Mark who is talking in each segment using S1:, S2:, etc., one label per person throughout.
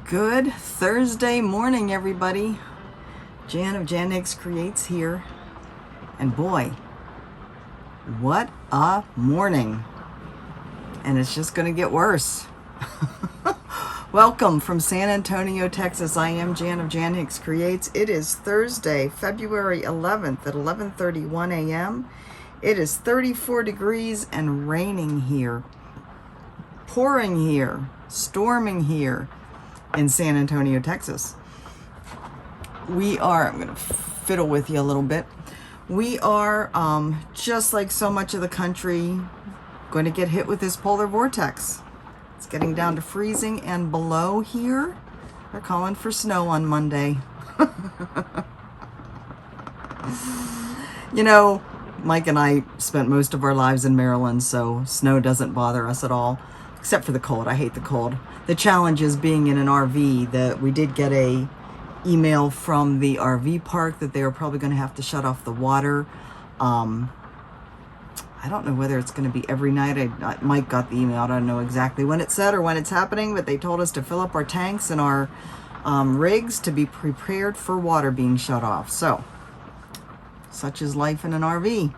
S1: Good Thursday morning, everybody. Jan of Jan Hicks Creates here. And boy, what a morning. And it's just going to get worse. Welcome from San Antonio, Texas. I am Jan of Jan Hicks Creates. It is Thursday, February 11th at 11:31 a.m. It is 34 degrees and raining here. Pouring here. Storming here in San Antonio, Texas. I'm going to fiddle with you a little bit. We are, just like so much of the country, going to get hit with this polar vortex. It's getting down to freezing and below here. They're calling for snow on Monday. You know, Mike and I spent most of our lives in Maryland, so snow doesn't bother us at all. Except for the cold. I hate the cold. The challenge is being in an RV. That we did get a email from the RV park that they are probably going to have to shut off the water. I don't know whether it's going to be every night. Mike got the email. I don't know exactly when it said or when it's happening, but they told us to fill up our tanks and our rigs to be prepared for water being shut off. So, such is life in an RV.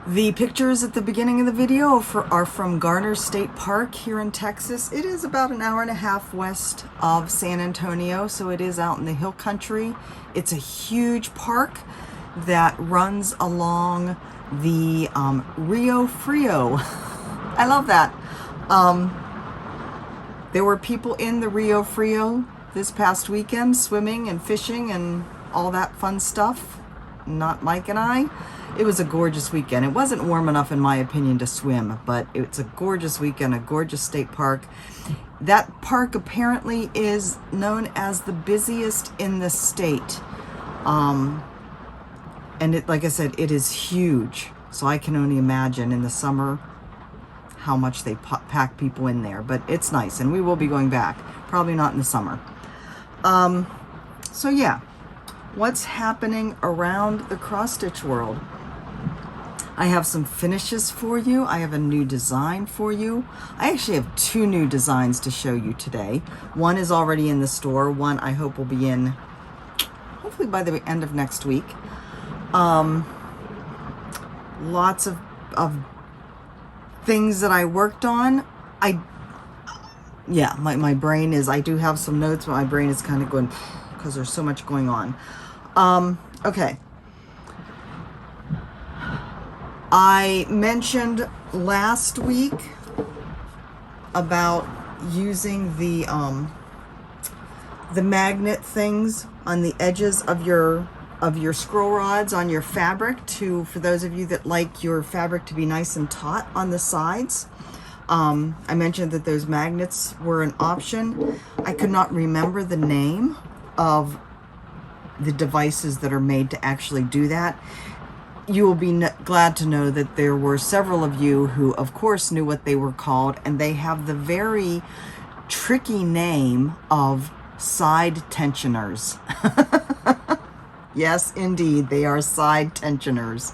S1: The pictures at the beginning of the video are from Garner State Park here in Texas. It is about an hour and a half west of San Antonio, so it is out in the hill country. It's a huge park that runs along the Rio Frio. I love that. There were people in the Rio Frio this past weekend swimming and fishing and all that fun stuff. Not Mike and I. It was a gorgeous weekend. It wasn't warm enough, in my opinion, to swim, but it's a gorgeous weekend, a gorgeous state park. That park apparently is known as the busiest in the state. And like I said, it is huge. So I can only imagine in the summer how much they pack people in there. But it's nice, and we will be going back. Probably not in the summer. So yeah, what's happening around the cross-stitch world? I have some finishes for you. I have a new design for you. I actually have two new designs to show you today. One is already in the store. One I hope will be in hopefully by the end of next week. Lots of things that I worked on. My brain is, I do have some notes, but my brain is kind of going because there's so much going on. Okay. I mentioned last week about using the magnet things on the edges of your scroll rods on your fabric for those of you that like your fabric to be nice and taut on the sides. I mentioned that those magnets were an option. I could not remember the name of the devices that are made to actually do that. You will be glad to know that there were several of you who, of course, knew what they were called, and they have the very tricky name of side tensioners. Yes, indeed, they are side tensioners.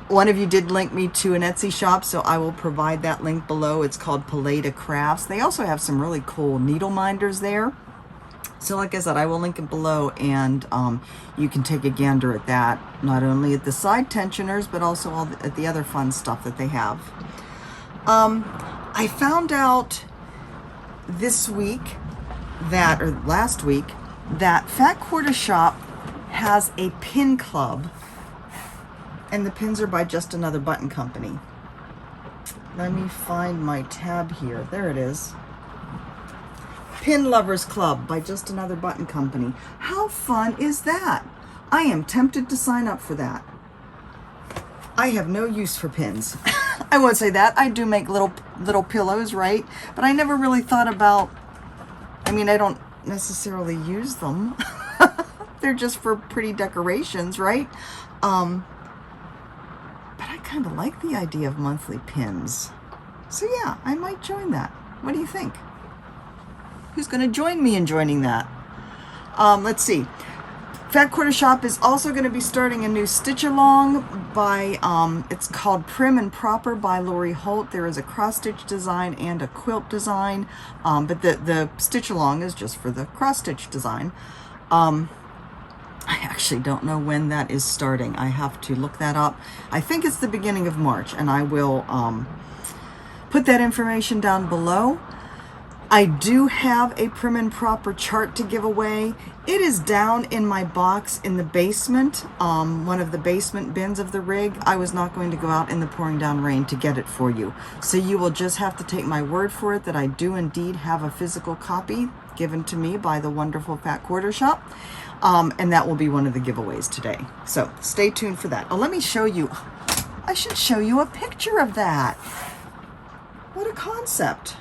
S1: One of you did link me to an Etsy shop, so I will provide that link below. It's called Paleta Crafts. They also have some really cool needle minders there. So like I said, I will link it below, and you can take a gander at that, not only at the side tensioners, but also at the other fun stuff that they have. I found out this week or last week, that Fat Quarter Shop has a pin club, and the pins are by Just Another Button Company. Let me find my tab here. There it is. Pin Lovers Club by Just Another Button Company. How fun is that? I am tempted to sign up for that. I have no use for pins. I won't say that. I do make little pillows, right? But I never really thought about, I don't necessarily use them. They're just for pretty decorations, right? But I kind of like the idea of monthly pins. So yeah, I might join that. What do you think? Who's going to join me in joining that? Let's see. Fat Quarter Shop is also going to be starting a new stitch along by, it's called Prim and Proper by Lori Holt. There is a cross stitch design and a quilt design, but the stitch along is just for the cross stitch design. I actually don't know when that is starting. I have to look that up. I think it's the beginning of March, and I will put that information down below. I do have a Prim and Proper chart to give away. It is down in my box in the basement, one of the basement bins of the rig. I was not going to go out in the pouring down rain to get it for you. So you will just have to take my word for it that I do indeed have a physical copy given to me by the wonderful Fat Quarter Shop. And that will be one of the giveaways today. So stay tuned for that. Oh, let me show you. I should show you a picture of that. What a concept.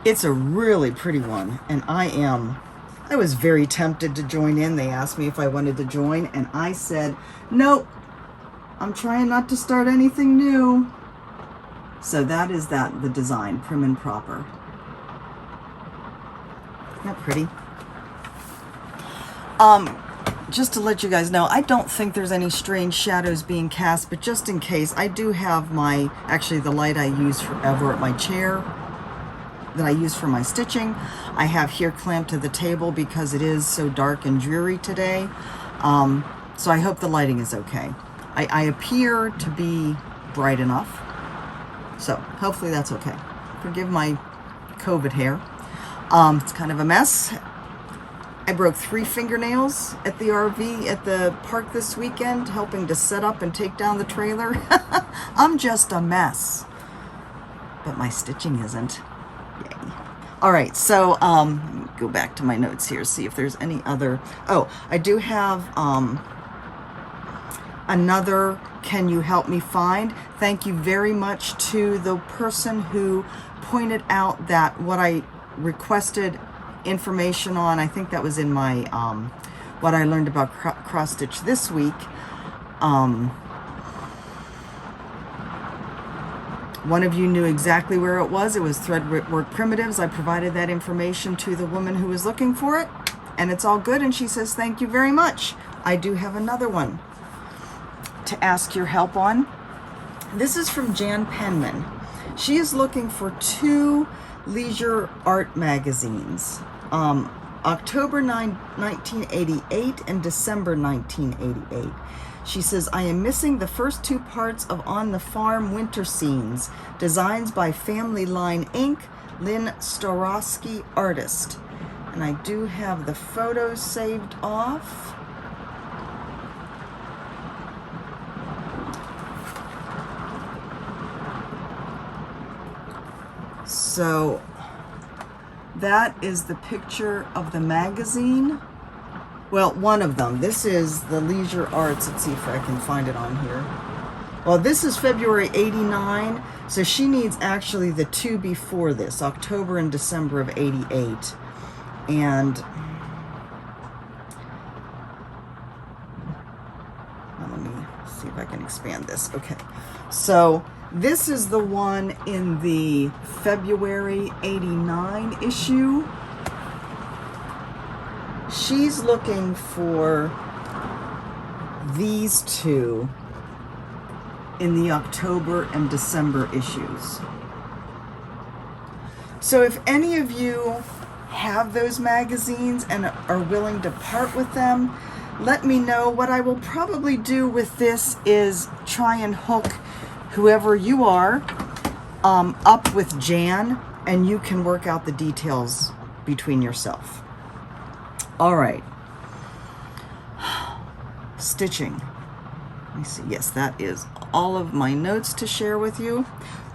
S1: It's a really pretty one, and I was very tempted to join in. They asked me if I wanted to join, and I said, nope, I'm trying not to start anything new. So that is the design, Prim and Proper. Isn't that pretty? Just to let you guys know, I don't think there's any strange shadows being cast, but just in case, I do have actually the light I use forever at my chair that I use for my stitching. I have here clamped to the table because it is so dark and dreary today. So I hope the lighting is okay. I appear to be bright enough, so hopefully that's okay. Forgive my COVID hair. It's kind of a mess. I broke 3 fingernails at the RV at the park this weekend, helping to set up and take down the trailer. I'm just a mess, but my stitching isn't. Yay. All right, so let me go back to my notes here, see if there's any other. Oh, I do have another Can You Help Me Find? Thank you very much to the person who pointed out that what I requested information on, I think that was in my what I learned about cross stitch this week. One of you knew exactly where it was. It was Threadwork Primitives. I provided that information to the woman who was looking for it, and it's all good, and she says thank you very much. I do have another one to ask your help on. This is from Jan Penman. She is looking for 2 leisure art magazines, October 9, 1988 and December 1988. She says, I am missing the first 2 parts of On the Farm Winter Scenes, designs by Family Line Inc., Lynn Storosky, artist. And I do have the photos saved off. So that is the picture of the magazine. Well, one of them. This is the Leisure Arts. Let's see if I can find it on here. Well, this is February 89, so she needs actually the 2 before this, October and December of 88. And let me see if I can expand this. Okay, so this is the one in the February 89 issue. She's looking for these 2 in the October and December issues. So if any of you have those magazines and are willing to part with them, let me know. What I will probably do with this is try and hook whoever you are up with Jan, and you can work out the details between yourself. All right. Stitching. Let me see. Yes, that is all of my notes to share with you.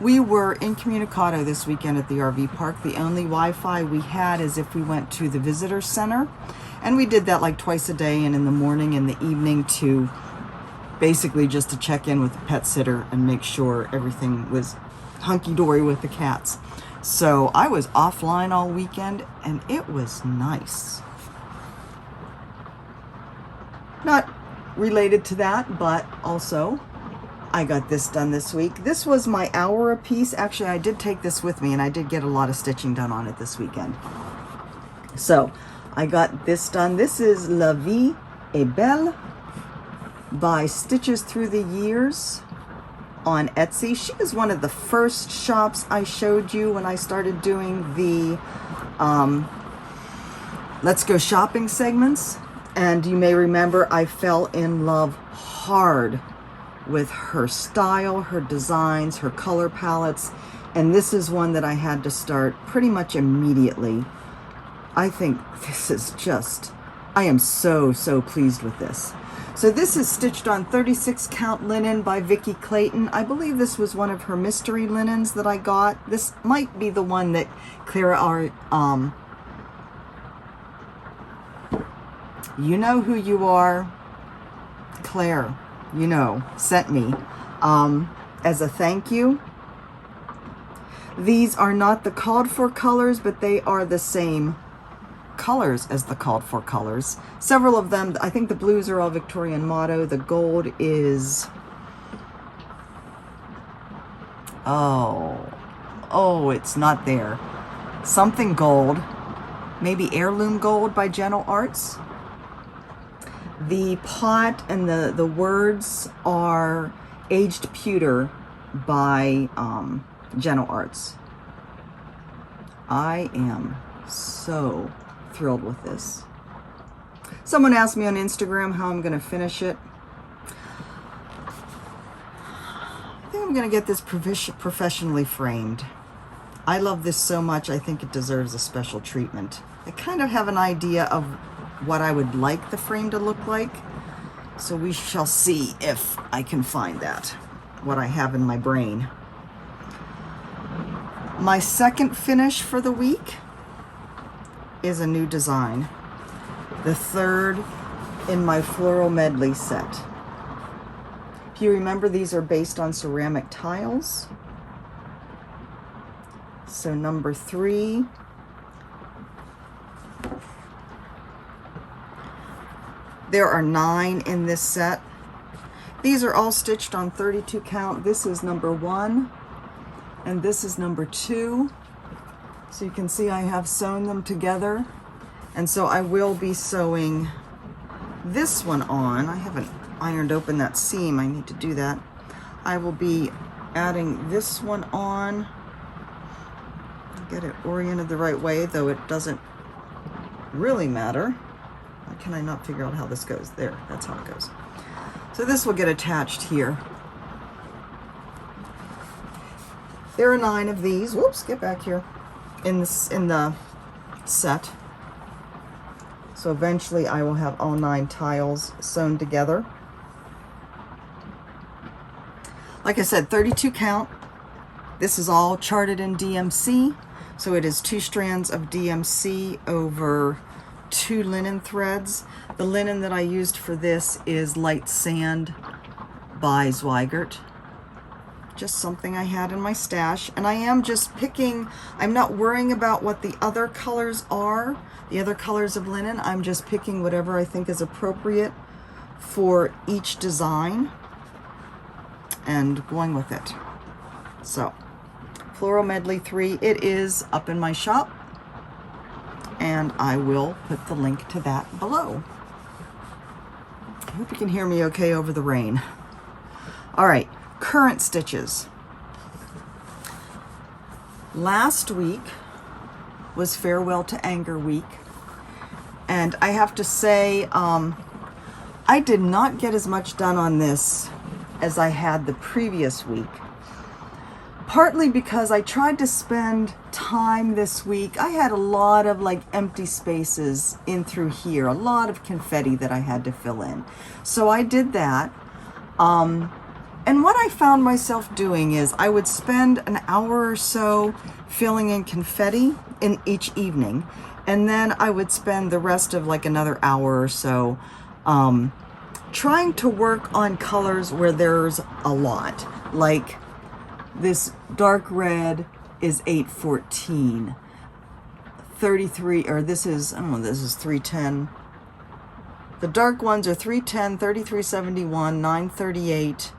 S1: We were incommunicado this weekend at the RV park. The only Wi-Fi we had is if we went to the visitor center, And we did that like twice a day, and in the morning and the evening, to basically just to check in with the pet sitter and make sure everything was hunky-dory with the cats. So I was offline all weekend, and it was nice. Not related to that, but also I got this done this week. This was my hour a piece. Actually, I did take this with me, and I did get a lot of stitching done on it this weekend. So I got this done. This is La Vie est Belle by Stitches Through the Years on Etsy. She is one of the first shops I showed you when I started doing the Let's Go Shopping segments. And you may remember I fell in love hard with her style, her designs, her color palettes. And this is one that I had to start pretty much immediately. I think this is just, I am so pleased with this. So this is stitched on 36 count linen by Vicki Clayton. I believe this was one of her mystery linens that I got. This might be the one that Clara, you know who you are, Claire, you know, sent me as a thank you. These are not the called for colors, but they are the same colors as the called for colors. Several of them, I think the blues are all Victorian Motto. The gold is, oh, it's not there. Something gold, maybe Heirloom Gold by Gentle Arts. The pot and the words are Aged Pewter by Gentle Arts. I am so thrilled with this. Someone asked me on Instagram how I'm going to finish it. I think I'm going to get this professionally framed. I love this so much, I think it deserves a special treatment. I kind of have an idea of what I would like the frame to look like, so we shall see if I can find that, what I have in my brain. My second finish for the week is a new design, the third in my floral medley set. If you remember, these are based on ceramic tiles. So number 3, there are 9 in this set. These are all stitched on 32 count. This is number 1 and this is number 2. So you can see I have sewn them together, and so I will be sewing this one on. I haven't ironed open that seam. I need to do that. I will be adding this one on. Get it oriented the right way, though it doesn't really matter. Why can I not figure out how this goes? There, that's how it goes. So this will get attached here. There are 9 of these. Whoops, get back here. In the set. So eventually I will have all 9 tiles sewn together. Like I said, 32 count. This is all charted in DMC. So it is 2 strands of DMC over 2 linen threads. The linen that I used for this is Light Sand by Zweigert. Just something I had in my stash, and I am just picking. I'm not worrying about what the other colors are, the other colors of linen. I'm just picking whatever I think is appropriate for each design and going with it. So Floral Medley 3, it is up in my shop, and I will put the link to that below. I hope you can hear me okay over the rain. All right, current stitches. Last week was Farewell to Anger week, and I have to say I did not get as much done on this as I had the previous week. Partly because I tried to spend time this week. I had a lot of like empty spaces in through here, a lot of confetti that I had to fill in. So I did that. And what I found myself doing is I would spend an hour or so filling in confetti in each evening, and then I would spend the rest of like another hour or so trying to work on colors where there's a lot. Like this dark red is 814, 33, or this is, I don't know, this is 310. The dark ones are 310, 3371, 938,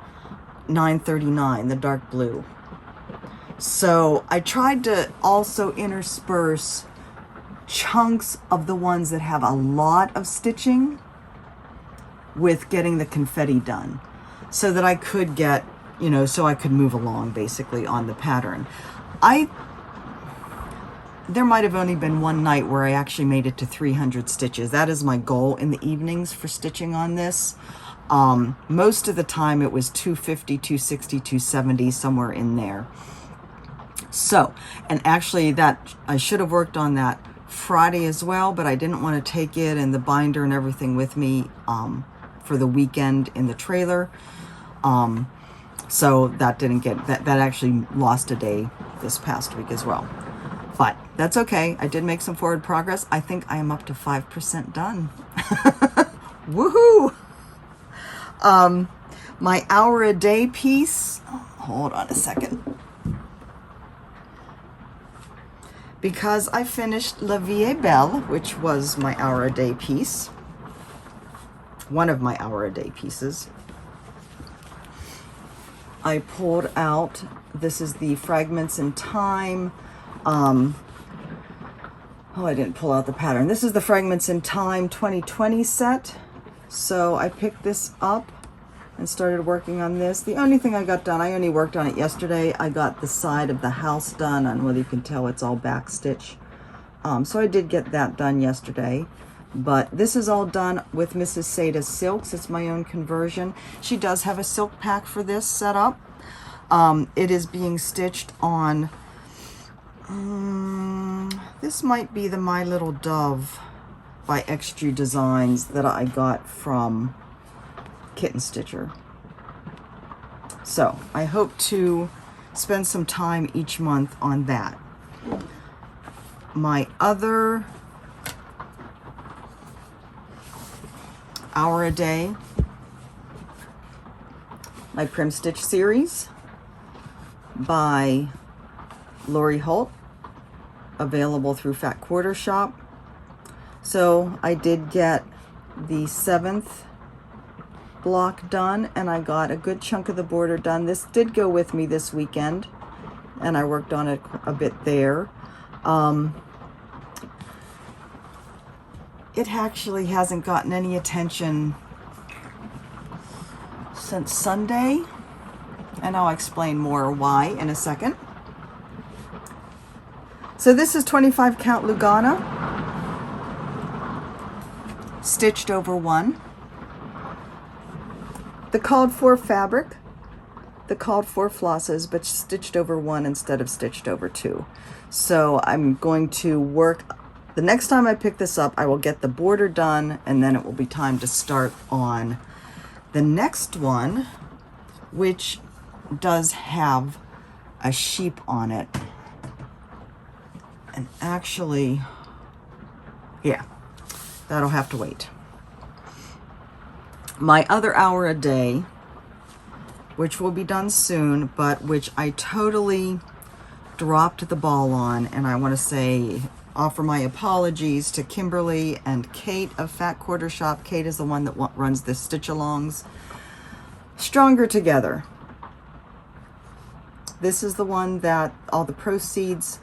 S1: 939, the dark blue. So I tried to also intersperse chunks of the ones that have a lot of stitching with getting the confetti done, so that I could get, you know, so I could move along basically on the pattern. There might have only been one night where I actually made it to 300 stitches. That is my goal in the evenings for stitching on this. Most of the time it was 250, 260, 270, somewhere in there. So, and actually that, I should have worked on that Friday as well, but I didn't want to take it and the binder and everything with me for the weekend in the trailer. So that didn't get, that actually lost a day this past week as well. But that's okay. I did make some forward progress. I think I am up to 5% done. Woohoo! My hour a day piece, hold on a second. Because I finished La Vie est Belle, which was my hour a day piece. One of my hour a day pieces. I pulled out, this is the Fragments in Time. Oh, I didn't pull out the pattern. This is the Fragments in Time 2020 set. So I picked this up and started working on this. The only thing I got done, I only worked on it yesterday. I got the side of the house done, and whether you can tell it's all back stitch. So I did get that done yesterday. But this is all done with Mrs. Sada's silks. It's my own conversion. She does have a silk pack for this set up. It is being stitched on, this might be the My Little Dove by Extra Designs that I got from Kitten Stitcher. So I hope to spend some time each month on that. My other hour a day, my Prim Stitch series by Lori Holt, available through Fat Quarter Shop. So I did get the 7th block done, and I got a good chunk of the border done. This did go with me this weekend, and I worked on it a bit there. It actually hasn't gotten any attention since Sunday, and I'll explain more why in a second. So this is 25 count Lugana, stitched over 1. The called for fabric, the called for flosses, but stitched over 1 instead of stitched over 2. So I'm going to work, the next time I pick this up, I will get the border done, and then it will be time to start on the next one, which does have a sheep on it. And actually, yeah, that'll have to wait. My other hour a day, which will be done soon, but which I totally dropped the ball on, and I want to say, offer my apologies to Kimberly and Kate of Fat Quarter Shop. Kate is the one that runs the stitch-alongs. Stronger Together. This is the one that all the proceeds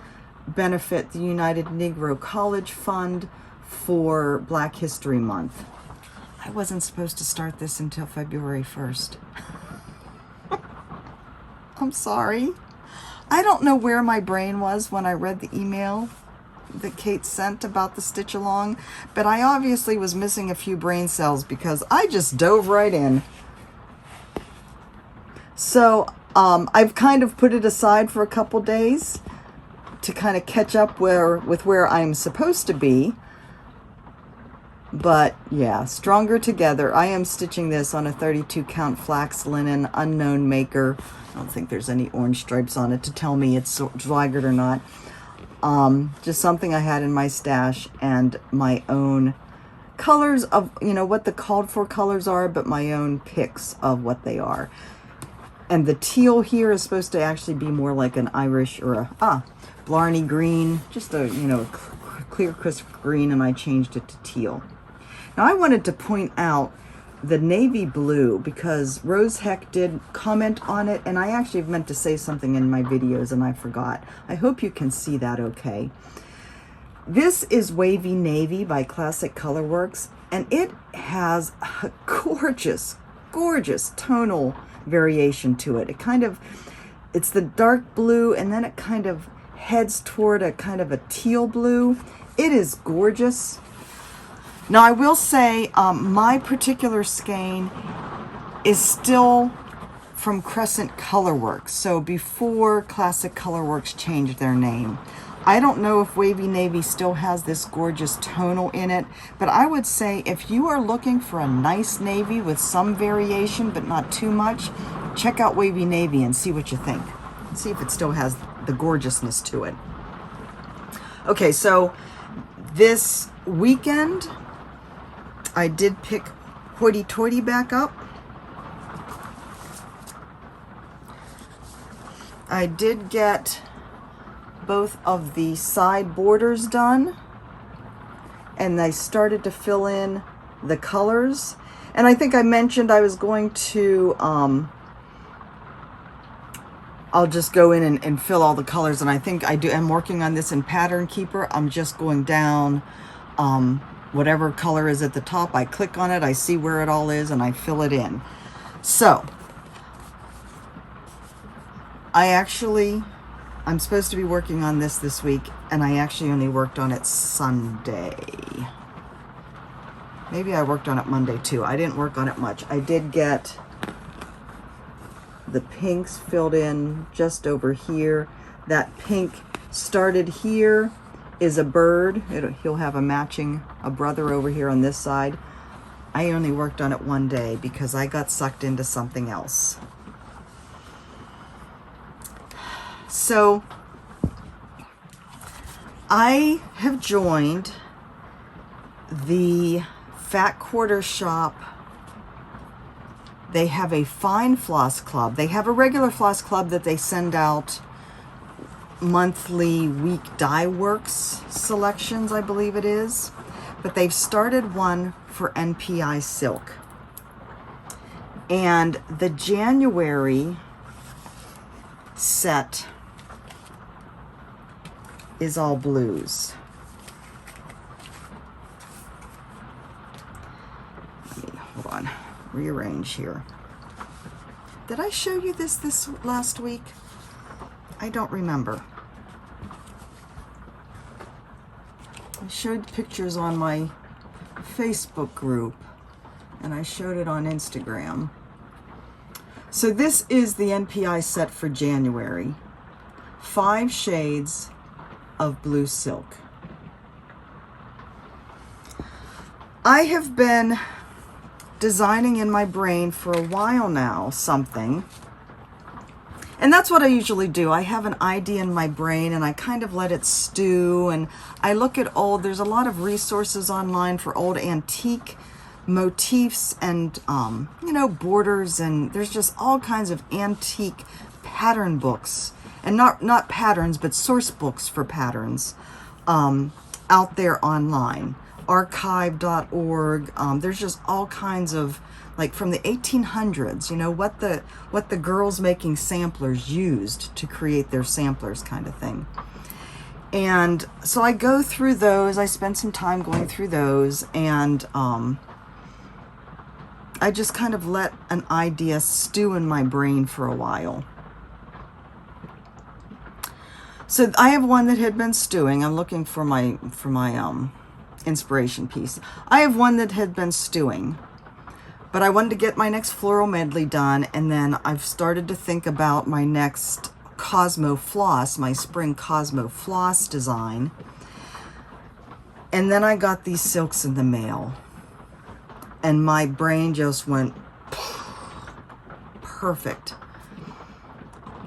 S1: benefit the United Negro College Fund for Black History Month. I wasn't supposed to start this until February 1st. I'm sorry. I don't know where my brain was when I read the email that Kate sent about the stitch along, but I obviously was missing a few brain cells because I just dove right in. So I've kind of put it aside for a couple days to kind of catch up with where I'm supposed to be. But yeah, Stronger Together. I am stitching this on a 32 count flax linen, unknown maker. I don't think there's any orange stripes on it to tell me it's Zweigert or not. Just something I had in my stash, and my own colors of, you know, what the called for colors are, but my own picks of what they are. And the teal here is supposed to actually be more like an Irish or a Blarney green, just a, you know, clear crisp green, and I changed it to teal. Now I wanted to point out the navy blue because Rose Heck did comment on it, and I actually meant to say something in my videos and I forgot. I hope you can see that okay. This is Wavy Navy by Classic Colorworks, and it has a gorgeous, gorgeous tonal variation to it. It's the dark blue, and then it kind of heads toward a kind of a teal blue. It is gorgeous. Now I will say my particular skein is still from Crescent Colorworks, so before Classic Colorworks changed their name. I don't know if Wavy Navy still has this gorgeous tonal in it, but I would say if you are looking for a nice navy with some variation but not too much, check out Wavy Navy and see what you think. See if it still has the gorgeousness to it. Okay, so this weekend I did pick Hoity Toity back up. I did get both of the side borders done, and I started to fill in the colors. And I think I mentioned I was going to I'll just go in and fill all the colors, and I think I'm working on this in Pattern Keeper. I'm just going down whatever color is at the top, I click on it, I see where it all is, and I fill it in. So I'm supposed to be working on this week, and I actually only worked on it Sunday. Maybe I worked on it Monday too. I didn't work on it much. I did get the pinks filled in just over here. That pink started here is a bird. He'll have a brother over here on this side. I only worked on it one day because I got sucked into something else. So I have joined the Fat Quarter Shop. They have a fine floss club. They have a regular floss club that they send out monthly week dye works selections, I believe it is. But they've started one for NPI silk. And the January set is all blues. Let me, hold on, rearrange here. Did I show you this last week? I don't remember. I showed pictures on my Facebook group, and I showed it on Instagram. So this is the NPI set for January. 5 shades of blue silk. I have been designing in my brain for a while now something, and that's what I usually do. I have an idea in my brain and I kind of let it stew, and I look at there's a lot of resources online for old antique motifs and borders, and there's just all kinds of antique pattern books, and not patterns but source books for patterns out there online. Archive.org. There's just all kinds of, like, from the 1800s, what the girls making samplers used to create their samplers, kind of thing. And so I go through those. I spend some time going through those, and I just kind of let an idea stew in my brain for a while. So I have one that had been stewing. I'm looking for my inspiration piece. I have one that had been stewing, but I wanted to get my next floral medley done, and then I've started to think about my next Cosmo Floss, my spring Cosmo Floss design. And then I got these silks in the mail, and my brain just went perfect.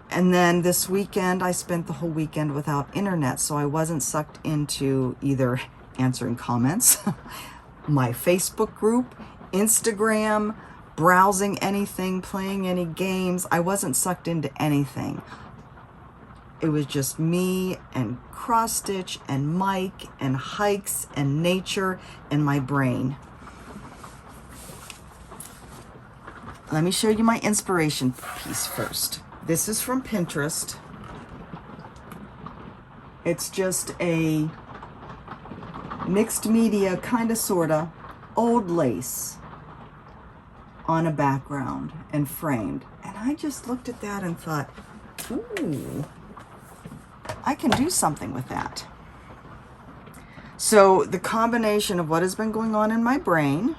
S1: And then this weekend, I spent the whole weekend without internet, so I wasn't sucked into either answering comments, my Facebook group, Instagram, browsing anything, playing any games. I wasn't sucked into anything. It was just me and cross stitch and Mike and hikes and nature and my brain. Let me show you my inspiration piece first. This is from Pinterest. It's just a mixed media, kind of, sort of, old lace on a background and framed. And I just looked at that and thought, ooh, I can do something with that. So the combination of what has been going on in my brain,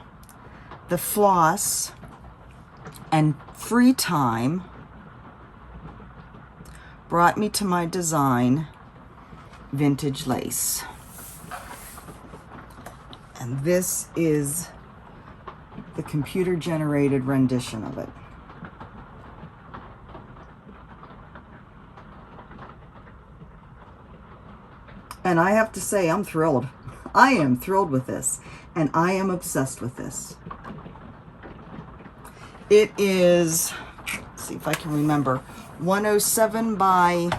S1: the floss, and free time brought me to my design, vintage lace. And this is the computer-generated rendition of it. And I have to say, I'm thrilled. I am thrilled with this, and I am obsessed with this. It is, let's see if I can remember, 107 by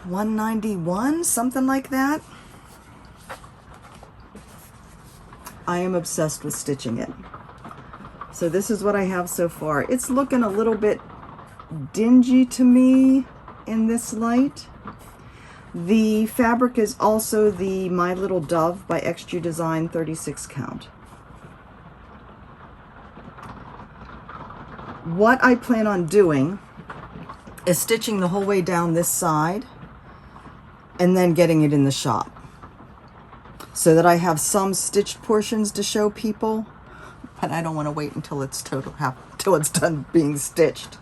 S1: 191, something like that. I am obsessed with stitching it. So this is what I have so far. It's looking a little bit dingy to me in this light. The fabric is also the My Little Dove by XG Design 36 count. What I plan on doing is stitching the whole way down this side and then getting it in the shop so that I have some stitched portions to show people, but I don't want to wait until it's till it's done being stitched.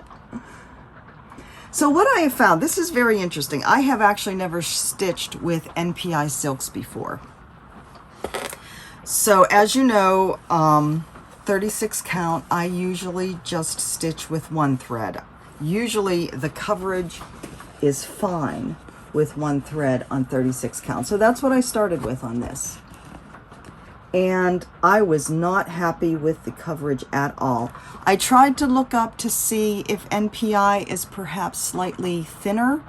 S1: So what I have found, this is very interesting. I have actually never stitched with NPI silks before. So as you know, 36 count, I usually just stitch with one thread. Usually the coverage is fine with one thread on 36 count. So that's what I started with on this. And I was not happy with the coverage at all. I tried to look up to see if NPI is perhaps slightly thinner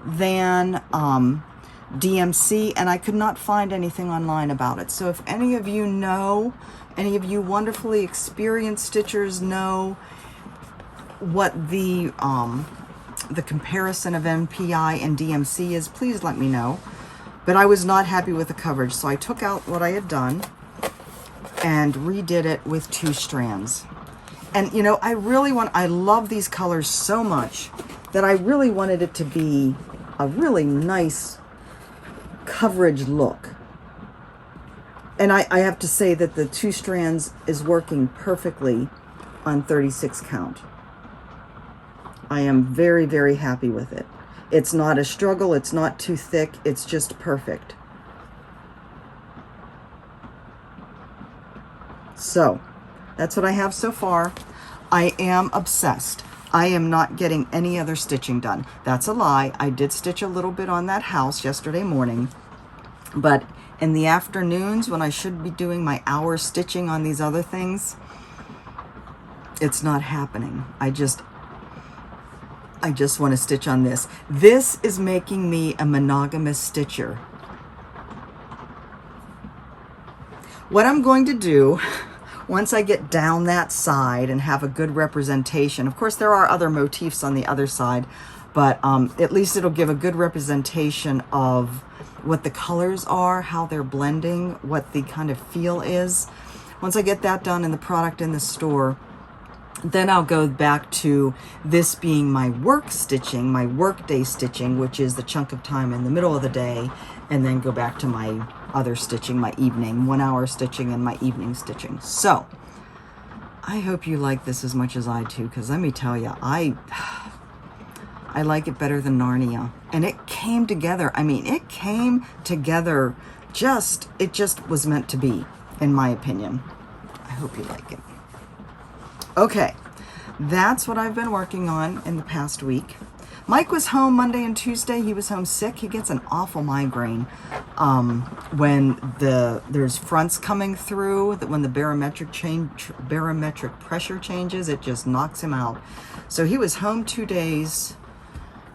S1: than DMC, and I could not find anything online about it. So if any of you know, any of you wonderfully experienced stitchers know what the comparison of NPI and DMC is, please let me know. But I was not happy with the coverage, so I took out what I had done and redid it with 2 strands. And you know, I love these colors so much that I really wanted it to be a really nice coverage look. And I have to say that the 2 strands is working perfectly on 36 count. I am very, very happy with it. It's not a struggle, it's not too thick, it's just perfect. So, that's what I have so far. I am obsessed. I am not getting any other stitching done. That's a lie. I did stitch a little bit on that house yesterday morning, but in the afternoons when I should be doing my hour stitching on these other things, it's not happening. I just want to stitch on this. This is making me a monogamous stitcher. What I'm going to do, once I get down that side and have a good representation, of course there are other motifs on the other side, but at least it'll give a good representation of what the colors are, how they're blending, what the kind of feel is. Once I get that done and the product in the store, then I'll go back to this being my work stitching, my work day stitching, which is the chunk of time in the middle of the day, and then go back to my other stitching, my evening, 1 hour stitching and my evening stitching. So I hope you like this as much as I do, because let me tell you, I I like it better than Narnia. And it came together. I mean, it came together it just was meant to be, in my opinion. I hope you like it. Okay, that's what I've been working on in the past week. Mike was home Monday and Tuesday. He was home sick. He gets an awful migraine when there's fronts coming through. That when the barometric pressure changes, it just knocks him out. So he was home 2 days.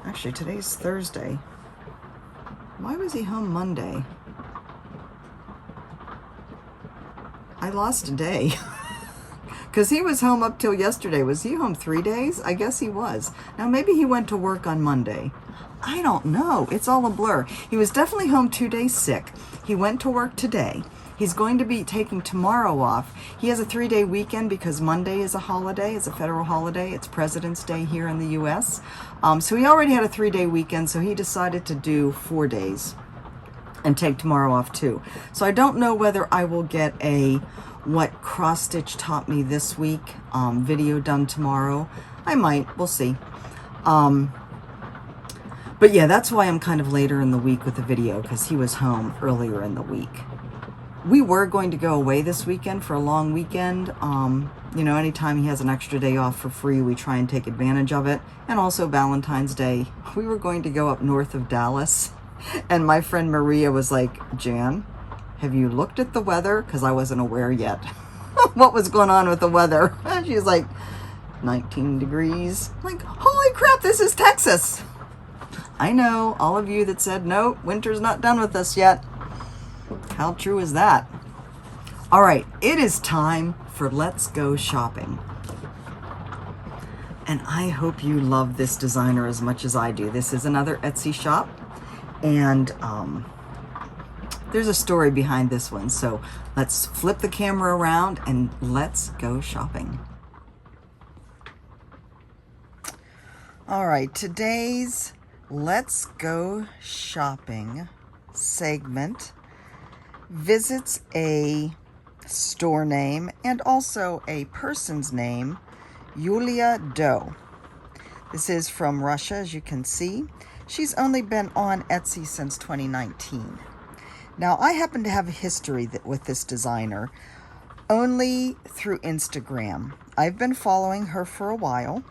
S1: Actually, today's Thursday. Why was he home Monday? I lost a day. Because he was home up till yesterday. Was he home 3 days? I guess he was. Now, maybe he went to work on Monday. I don't know. It's all a blur. He was definitely home 2 days sick. He went to work today. He's going to be taking tomorrow off. He has a 3-day weekend because Monday is a holiday. It's a federal holiday. It's President's Day here in the U.S. So he already had a 3-day weekend, so he decided to do 4 days and take tomorrow off too. So I don't know whether I will get a What Cross Stitch Taught Me This Week video done tomorrow. I might. We'll see. But yeah, that's why I'm kind of later in the week with the video, because he was home earlier in the week. We were going to go away this weekend for a long weekend. You know, anytime he has an extra day off for free, we try and take advantage of it. And also Valentine's Day. We were going to go up north of Dallas. And my friend Maria was like, Jan, have you looked at the weather? Because I wasn't aware yet what was going on with the weather. She was like, 19 degrees. I'm like, holy crap, this is Texas. I know, all of you that said, no, winter's not done with us yet. How true is that? All right, it is time for Let's Go Shopping. And I hope you love this designer as much as I do. This is another Etsy shop. And there's a story behind this one. So let's flip the camera around and let's go shopping. All right, today's Let's Go Shopping segment visits a store name and also a person's name, Juliana Doe. This is from Russia, as you can see. She's only been on Etsy since 2019. Now, I happen to have a history with this designer only through Instagram. I've been following her for a while,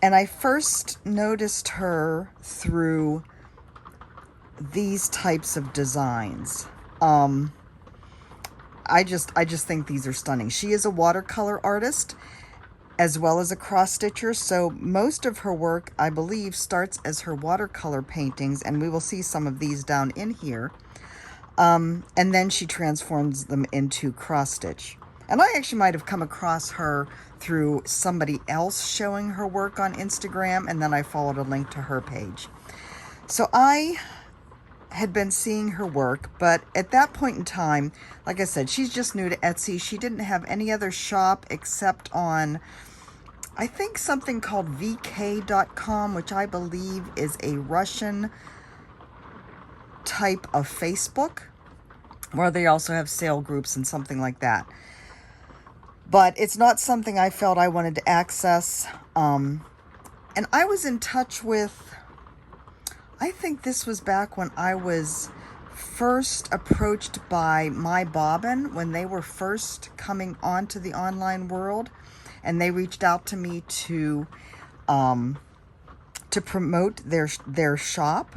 S1: and I first noticed her through these types of designs. I just think these are stunning. She is a watercolor artist as well as a cross stitcher, so most of her work, I believe, starts as her watercolor paintings, and we will see some of these down in here, and then she transforms them into cross stitch. And I actually might have come across her through somebody else showing her work on Instagram, and then I followed a link to her page. So I had been seeing her work, but at that point in time, like I said, she's just new to Etsy. She didn't have any other shop except on, I think, something called vk.com, which I believe is a Russian type of Facebook, where they also have sale groups and something like that. But it's not something I felt I wanted to access. And I was in touch with, I think this was back when I was first approached by My Bobbin, when they were first coming onto the online world, and they reached out to me to promote their shop.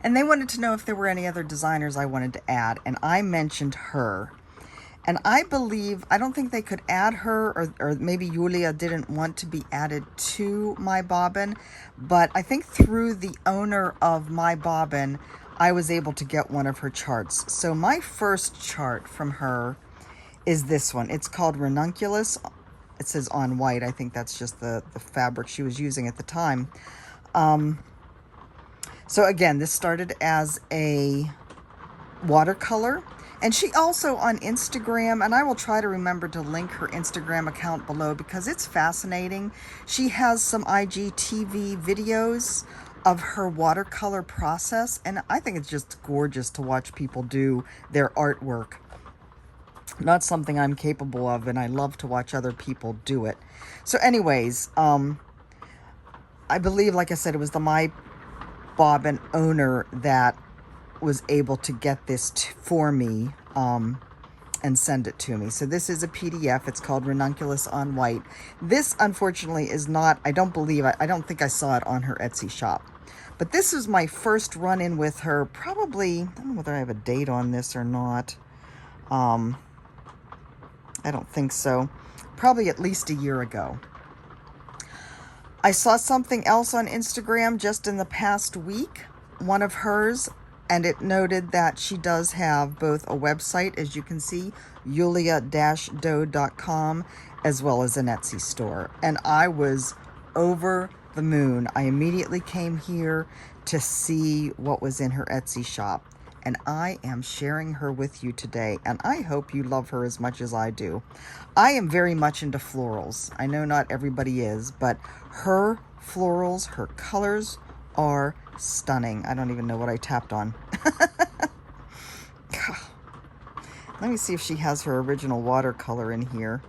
S1: And they wanted to know if there were any other designers I wanted to add, and I mentioned her. And I believe, I don't think they could add her, or maybe Julia didn't want to be added to My Bobbin, but I think through the owner of My Bobbin, I was able to get one of her charts. So my first chart from her is this one. It's called Ranunculus. It says on white. I think that's just the fabric she was using at the time. So again, this started as a watercolor. And she also on Instagram, and I will try to remember to link her Instagram account below because it's fascinating. She has some IGTV videos of her watercolor process, and I think it's just gorgeous to watch people do their artwork. Not something I'm capable of, and I love to watch other people do it. So anyways, I believe, like I said, it was the My Bobbin owner that was able to get this for me and send it to me. So this is a PDF. It's called Ranunculus on White. This, unfortunately, is not, I don't think I saw it on her Etsy shop. But this is my first run-in with her, probably, I don't know whether I have a date on this or not. I don't think so. Probably at least a year ago. I saw something else on Instagram just in the past week, one of hers, and it noted that she does have both a website, as you can see, julia-doe.com, as well as an Etsy store. And I was over the moon. I immediately came here to see what was in her Etsy shop. And I am sharing her with you today, and I hope you love her as much as I do. I am very much into florals. I know not everybody is, but her florals, her colors are stunning. I don't even know what I tapped on. Let me see if she has her original watercolor in here.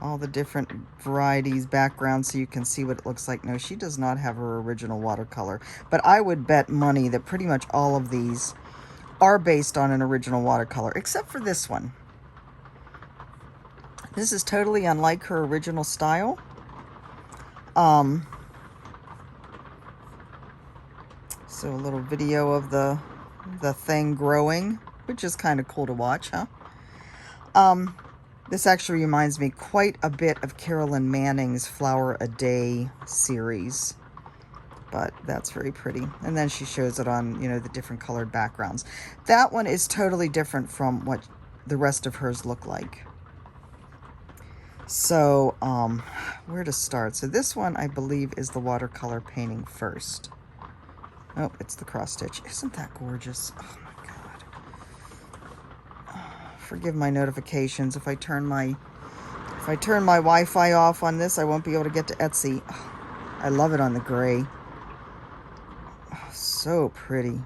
S1: All the different varieties, backgrounds, so you can see what it looks like. No, she does not have her original watercolor. But I would bet money that pretty much all of these are based on an original watercolor, except for this one. This is totally unlike her original style. So a little video of the thing growing, which is kind of cool to watch, huh? This actually reminds me quite a bit of Carolyn Manning's Flower a Day series, but that's very pretty. And then she shows it on, you know, the different colored backgrounds. That one is totally different from what the rest of hers look like. So, where to start? So this one, I believe, is the watercolor painting first. Oh, it's the cross stitch. Isn't that gorgeous? Oh my God. Forgive my notifications. If I turn my Wi-Fi off on this, I won't be able to get to Etsy. Oh, I love it on the gray. Oh, so pretty.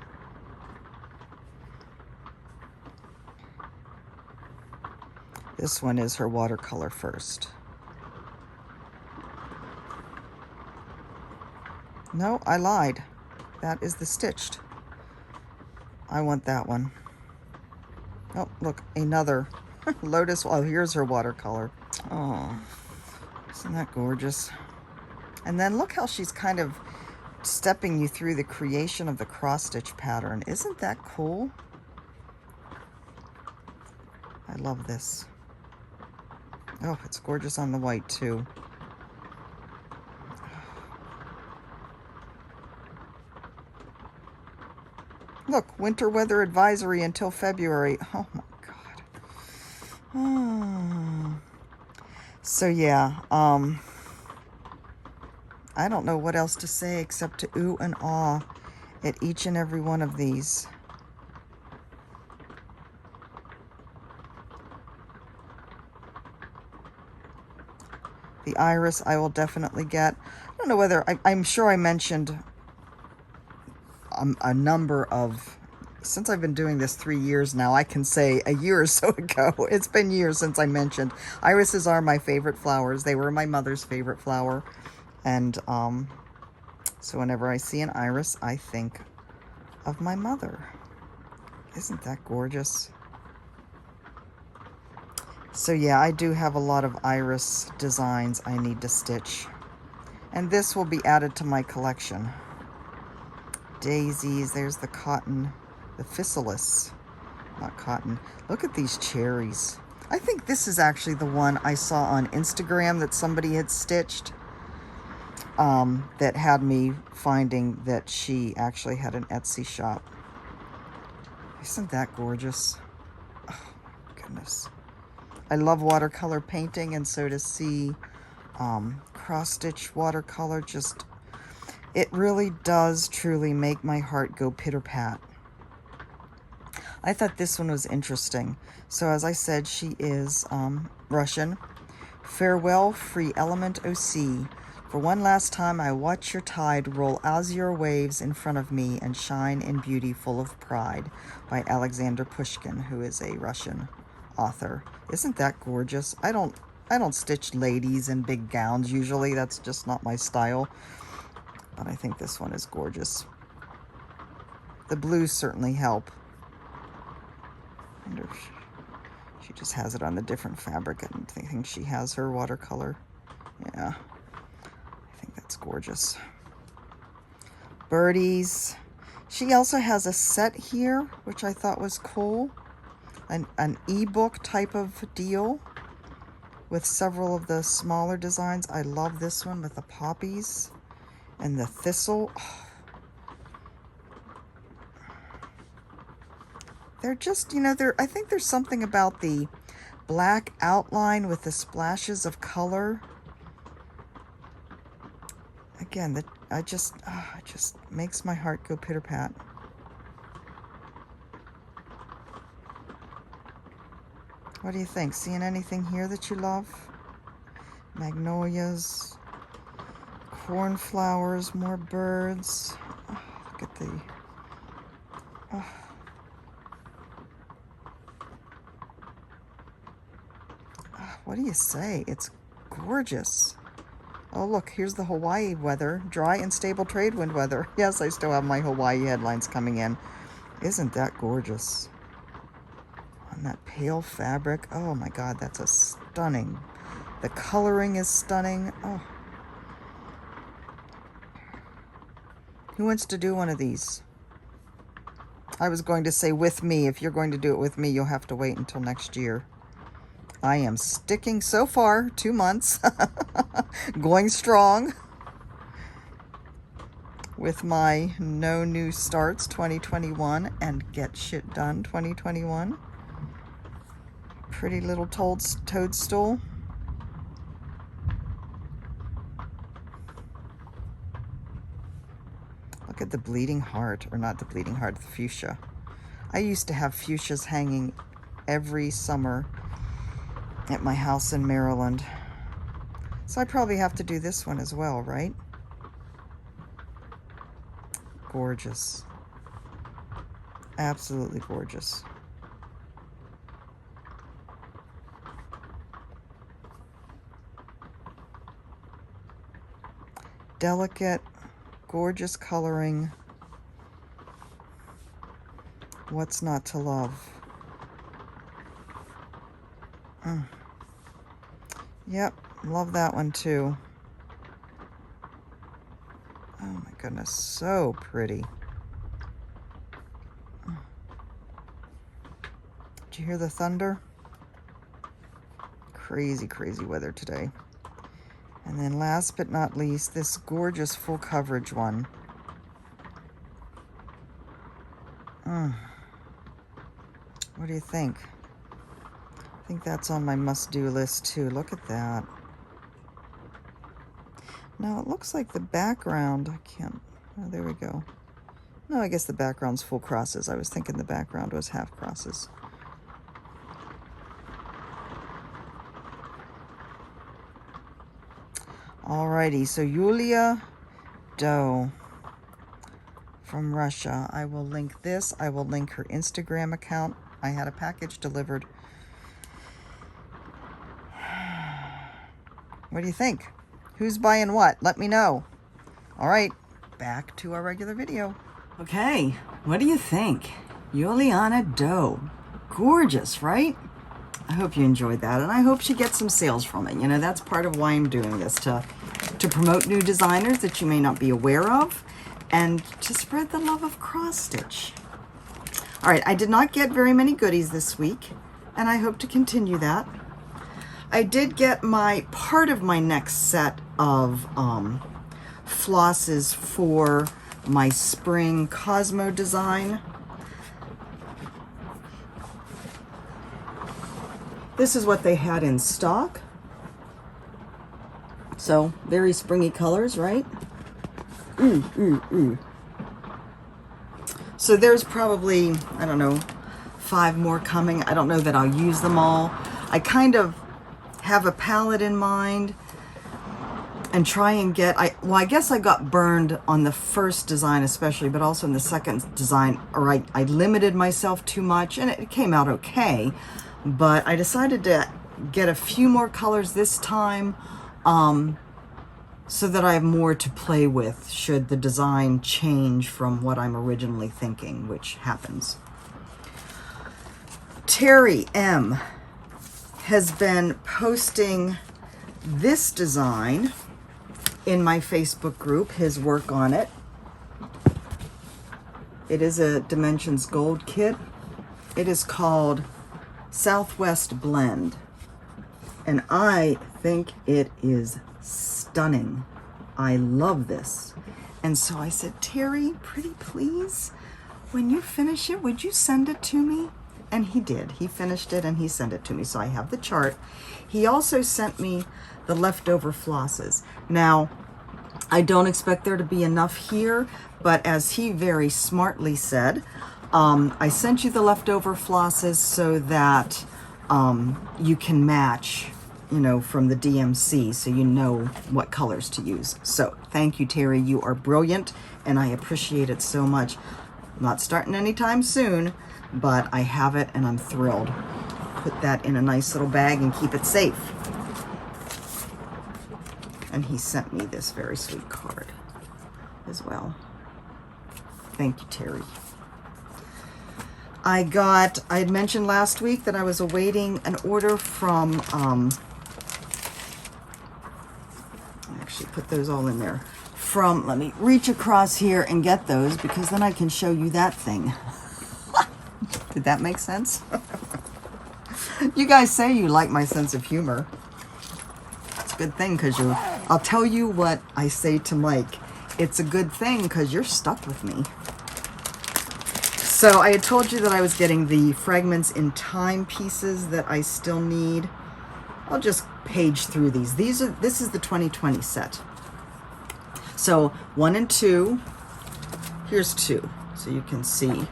S1: This one is her watercolor first. No, I lied. That is the stitched. I want that one. Oh, look, another lotus. Oh, here's her watercolor. Oh, isn't that gorgeous? And then look how she's kind of stepping you through the creation of the cross-stitch pattern. Isn't that cool? I love this. Oh, it's gorgeous on the white, too. Look, winter weather advisory until February. Oh, my God. Oh. So, yeah, I don't know what else to say except to ooh and ah at each and every one of these. The iris I will definitely get. I don't know whether, I'm sure I mentioned a number of, since I've been doing this 3 years now, I can say a year or so ago, it's been years since I mentioned, irises are my favorite flowers. They were my mother's favorite flower. And so whenever I see an iris, I think of my mother. Isn't that gorgeous? So yeah, I do have a lot of iris designs I need to stitch. And this will be added to my collection. Daisies, there's the cotton, the physalis, not cotton. Look at these cherries. I think this is actually the one I saw on Instagram that somebody had stitched, that had me finding that she actually had an Etsy shop. Isn't that gorgeous? Oh my goodness. I love watercolor painting, and so to see cross-stitch watercolor, just, it really does truly make my heart go pitter-pat. I thought this one was interesting. So as I said, she is Russian. Farewell, free element, O sea. For one last time I watch your tide roll azure waves in front of me and shine in beauty full of pride, by Alexander Pushkin, who is a Russian author. Isn't that gorgeous? I don't I don't stitch ladies in big gowns usually. That's just not my style. But I think this one is gorgeous. The blues certainly help. I wonder if she just has it on a different fabric. I don't think she has her watercolor. Yeah, I think that's gorgeous. Birdies. She also has a set here, which I thought was cool. An ebook type of deal with several of the smaller designs. I love this one with the poppies and the thistle. Oh. They're just, you know, I think there's something about the black outline with the splashes of color. Again, it just makes my heart go pitter-pat. What do you think? Seeing anything here that you love? Magnolias, cornflowers, more birds. Oh, look at the... Oh. Oh, what do you say? It's gorgeous. Oh, look, here's the Hawaii weather. Dry and stable trade wind weather. Yes, I still have my Hawaii headlines coming in. Isn't that gorgeous? On that pale fabric. Oh my God, that's a stunning. The coloring is stunning. Oh. Who wants to do one of these? I was going to say with me. If you're going to do it with me, you'll have to wait until next year. I am sticking so far, 2 months, going strong with my no new starts 2021 and get shit done 2021. Pretty little toadstool. Look at the bleeding heart, or not the bleeding heart, the fuchsia. I used to have fuchsias hanging every summer at my house in Maryland. So I probably have to do this one as well, right? Gorgeous. Absolutely gorgeous. Delicate, gorgeous coloring. What's not to love? Yep, love that one too. Oh my goodness, so pretty. Did you hear the thunder? Crazy, crazy weather today. And then last but not least, this gorgeous full coverage one. What do you think? I think that's on my must-do list too. Look at that. Now it looks like the background, I can't, oh, there we go. No, I guess the background's full crosses. I was thinking the background was half crosses. Alrighty, so Juliana Doe from Russia. I will link this. I will link her Instagram account. I had a package delivered. What do you think? Who's buying what? Let me know. All right, back to our regular video. Okay, what do you think? Juliana Doe. Gorgeous, right? I hope you enjoyed that, and I hope she gets some sales from it. You know, that's part of why I'm doing this, to promote new designers that you may not be aware of, and to spread the love of cross stitch. All right, I did not get very many goodies this week, and I hope to continue that. I did get part of my next set of flosses for my spring Cosmo design. This is what they had in stock. So very springy colors, right? So there's probably, I don't know, 5 more coming. I don't know that I'll use them all. I kind of have a palette in mind and try and get, well, I guess I got burned on the first design especially, but also in the second design, or I limited myself too much, and it came out okay. But I decided to get a few more colors this time, so that I have more to play with should the design change from what I'm originally thinking, which happens. Terry M has been posting this design in my Facebook group, his work on it. It is a Dimensions Gold kit. It is called Southwest Blend, and I think it is stunning. I love this. And so I said, Terry, pretty please, when you finish it, would you send it to me? And he did. He finished it and he sent it to me. So I have the chart. He also sent me the leftover flosses. Now, I don't expect there to be enough here, but as he very smartly said, I sent you the leftover flosses so that you can match, you know, from the DMC, so you know what colors to use. So thank you, Terry. You are brilliant, and I appreciate it so much. I'm not starting anytime soon, but I have it, and I'm thrilled. Put that in a nice little bag and keep it safe. And he sent me this very sweet card as well. Thank you, Terry. I had mentioned last week that I was awaiting an order from, actually put those all in there. Let me reach across here and get those, because then I can show you that thing. Did that make sense? You guys say you like my sense of humor. It's a good thing, because I'll tell you what I say to Mike. It's a good thing because you're stuck with me. So I had told you that I was getting the Fragments in Time pieces that I still need. I'll just page through these. This is the 2020 set. So 1 and 2. Here's 2, so you can see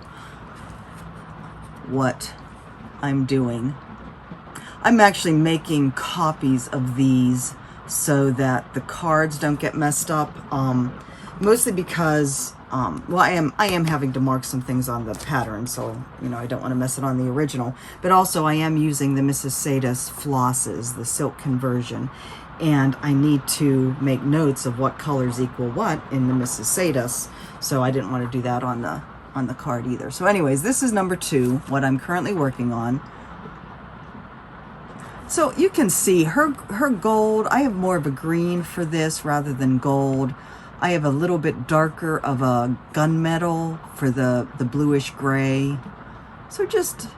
S1: what I'm doing. I'm actually making copies of these so that the cards don't get messed up. Mostly because, well, I am having to mark some things on the pattern, so, you know, I don't want to mess it on the original. But also, I am using the Mrs. Sadis flosses, the silk conversion, and I need to make notes of what colors equal what in the Mrs. Sadis, so I didn't want to do that on the card either. So anyways, this is number 2, what I'm currently working on. So you can see her gold. I have more of a green for this rather than gold. I have a little bit darker of a gunmetal for the bluish gray. So just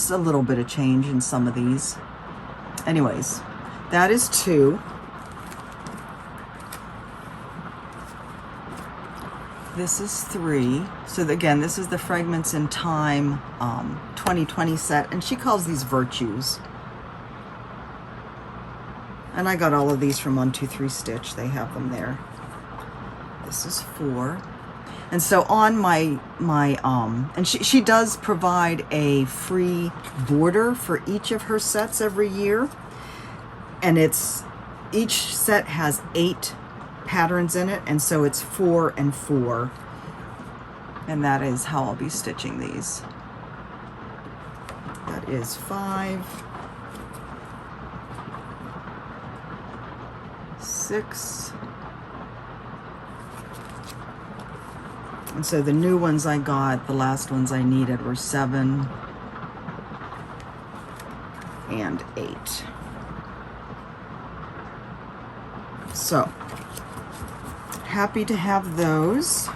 S1: a little bit of change in some of these. Anyways, that is 2. This is 3. So again, this is the Fragments in Time 2020 set, and she calls these virtues. And I got all of these from 123 Stitch. They have them there. This is 4. And so on my and she does provide a free border for each of her sets every year. And each set has 8 patterns in it, and so it's 4 and 4. And that is how I'll be stitching these. That is 5, 6. And so the new ones I got, the last ones I needed were 7 and 8. So, happy to have those.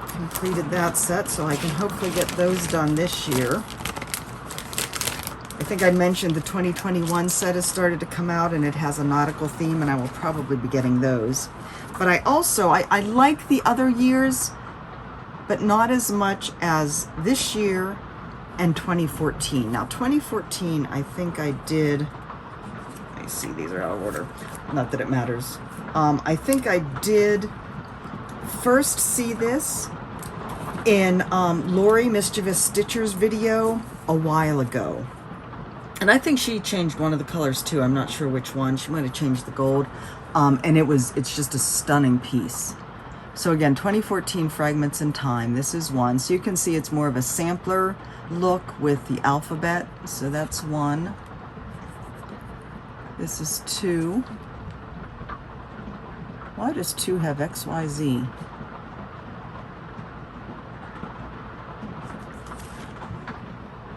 S1: Completed that set, so I can hopefully get those done this year. I think I mentioned the 2021 set has started to come out, and it has a nautical theme, and I will probably be getting those. But I also, I like the other years, but not as much as this year and 2014. Now, 2014, I think I did, let me see, these are out of order. Not that it matters. I think I did first see this in Lori Mischievous Stitcher's video a while ago. And I think she changed one of the colors too. I'm not sure which one. She might have changed the gold. And it's just a stunning piece. So again, 2014 Fragments in Time. This is one. So you can see it's more of a sampler look with the alphabet. So that's one. This is two. Why does two have XYZ?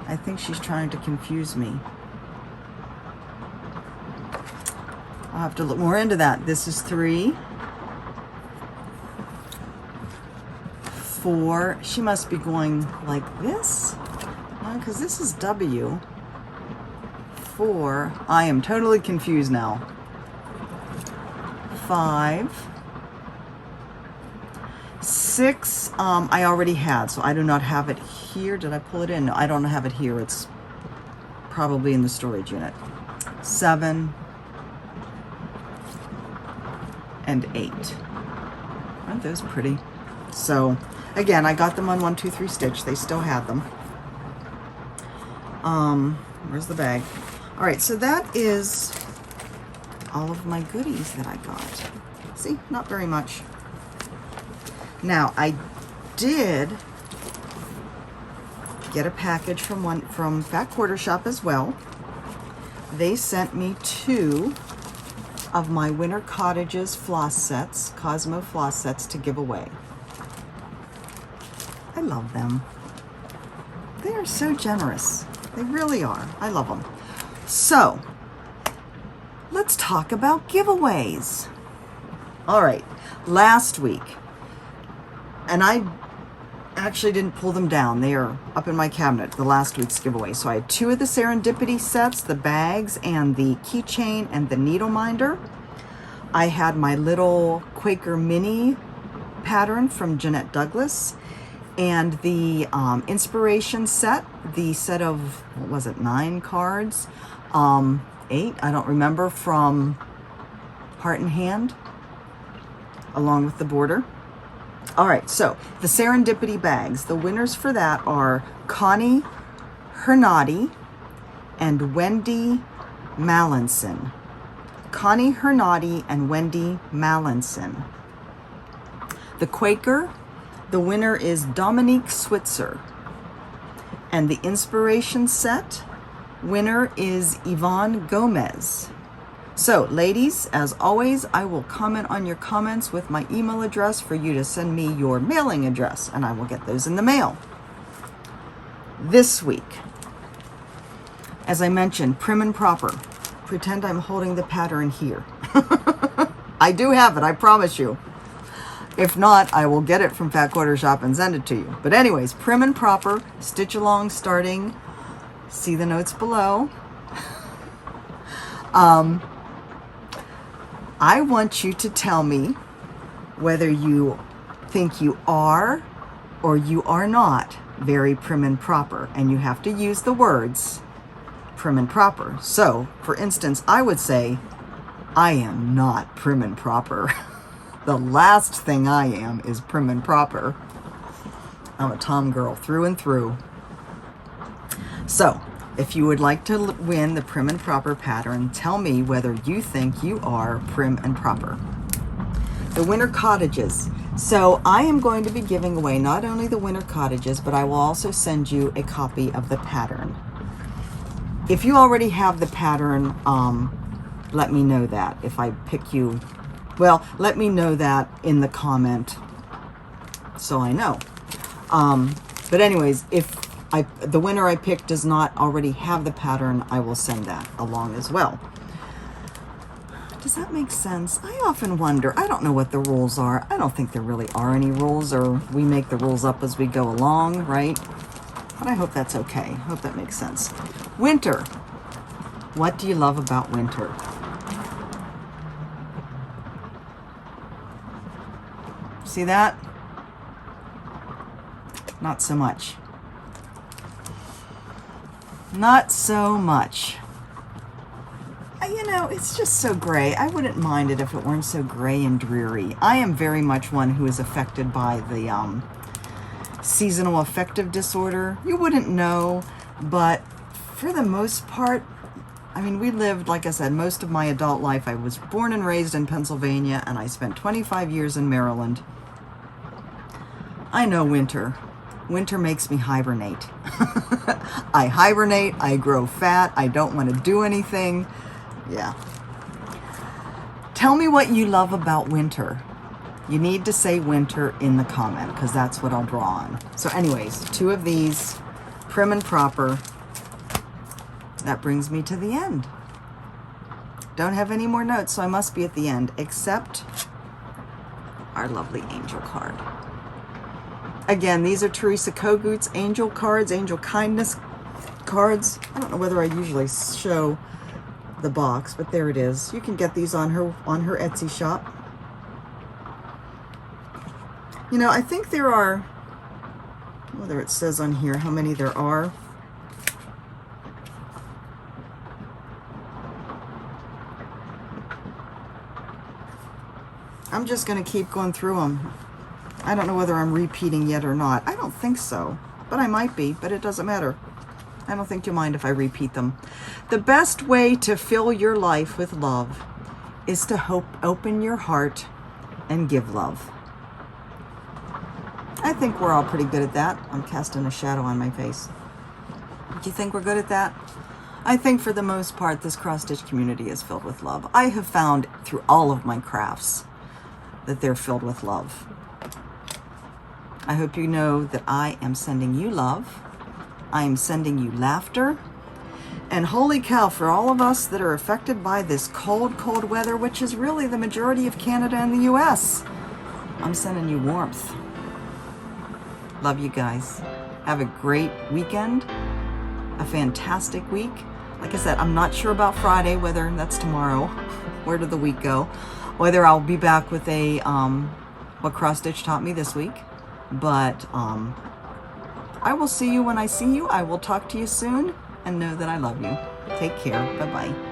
S1: I think she's trying to confuse me. I'll have to look more into that. This is three. Four. She must be going like this. No, because this is W. Four. I am totally confused now. Five. Six. I already had, so I do not have it here. Did I pull it in? No, I don't have it here. It's probably in the storage unit. Seven. And eight. Aren't those pretty? So, again, I got them on 1, 2, 3 stitch. They still had them. Where's the bag? All right, so that is all of my goodies that I got. See, not very much. Now, I did get a package from Fat Quarter Shop as well. They sent me 2 of my Winter Cottages floss sets, Cosmo floss sets, to give away. I love them. They are so generous. They really are. I love them. So, let's talk about giveaways. All right, last week, and I actually didn't pull them down. They are up in my cabinet, the last week's giveaway. So I had 2 of the Serendipity sets, the bags and the keychain and the needle minder. I had my little Quaker Mini pattern from Jeanette Douglas, and the inspiration set, the set of, what was it, 9 cards? 8, I don't remember, from Heart and Hand, along with the border. All right, so the Serendipity bags, the winners for that are Connie Hernati and Wendy Mallinson. Connie Hernati and Wendy Mallinson. The Quaker, the winner is Dominique Switzer. And the inspiration set winner is Yvonne Gomez. So, ladies, as always, I will comment on your comments with my email address for you to send me your mailing address, and I will get those in the mail. This week, as I mentioned, Prim and Proper. Pretend I'm holding the pattern here. I do have it, I promise you. If not, I will get it from Fat Quarter Shop and send it to you. But anyways, Prim and Proper, stitch along starting, see the notes below. I want you to tell me whether you think you are or you are not very prim and proper. And you have to use the words prim and proper. So, for instance, I would say, I am not prim and proper. The last thing I am is prim and proper. I'm a Tom girl through and through. So, if you would like to win the Prim and Proper pattern, tell me whether you think you are prim and proper. The Winter Cottages. So I am going to be giving away not only the Winter Cottages, but I will also send you a copy of the pattern. If you already have the pattern, let me know that. If I pick you, well, let me know that in the comment so I know. But anyways, if the winner I picked does not already have the pattern, I will send that along as well. Does that make sense? I often wonder, I don't know what the rules are. I don't think there really are any rules, or we make the rules up as we go along, right? But I hope that's okay. I hope that makes sense. Winter. What do you love about winter? See that? Not so much. Not so much. You know, it's just so gray. I wouldn't mind it if it weren't so gray and dreary. I am very much one who is affected by the seasonal affective disorder. You wouldn't know, but for the most part, I mean, we lived, like I said, most of my adult life. I was born and raised in Pennsylvania, and I spent 25 years in Maryland. I know winter. Winter makes me hibernate. I hibernate, I grow fat, I don't want to do anything. Yeah. Tell me what you love about winter. You need to say winter in the comment because that's what I'll draw on. So anyways, 2 of these, Prim and Proper. That brings me to the end. Don't have any more notes, so I must be at the end, except our lovely angel card. Again, these are Teresa Kogut's angel cards, angel kindness cards. I don't know whether I usually show the box, but there it is. You can get these on her Etsy shop. You know, I think there are, whether it says on here how many there are. I'm just going to keep going through them. I don't know whether I'm repeating yet or not. I don't think so, but I might be, but it doesn't matter. I don't think you'll mind if I repeat them. The best way to fill your life with love is to open your heart and give love. I think we're all pretty good at that. I'm casting a shadow on my face. Do you think we're good at that? I think for the most part, this cross-stitch community is filled with love. I have found through all of my crafts that they're filled with love. I hope you know that I am sending you love. I am sending you laughter. And holy cow, for all of us that are affected by this cold, cold weather, which is really the majority of Canada and the US, I'm sending you warmth. Love you guys. Have a great weekend. A fantastic week. Like I said, I'm not sure about Friday, whether that's tomorrow. Where did the week go? Whether I'll be back with a what cross stitch taught me this week. But I will see you when I see you. I will talk to you soon and know that I love you. Take care. Bye-bye.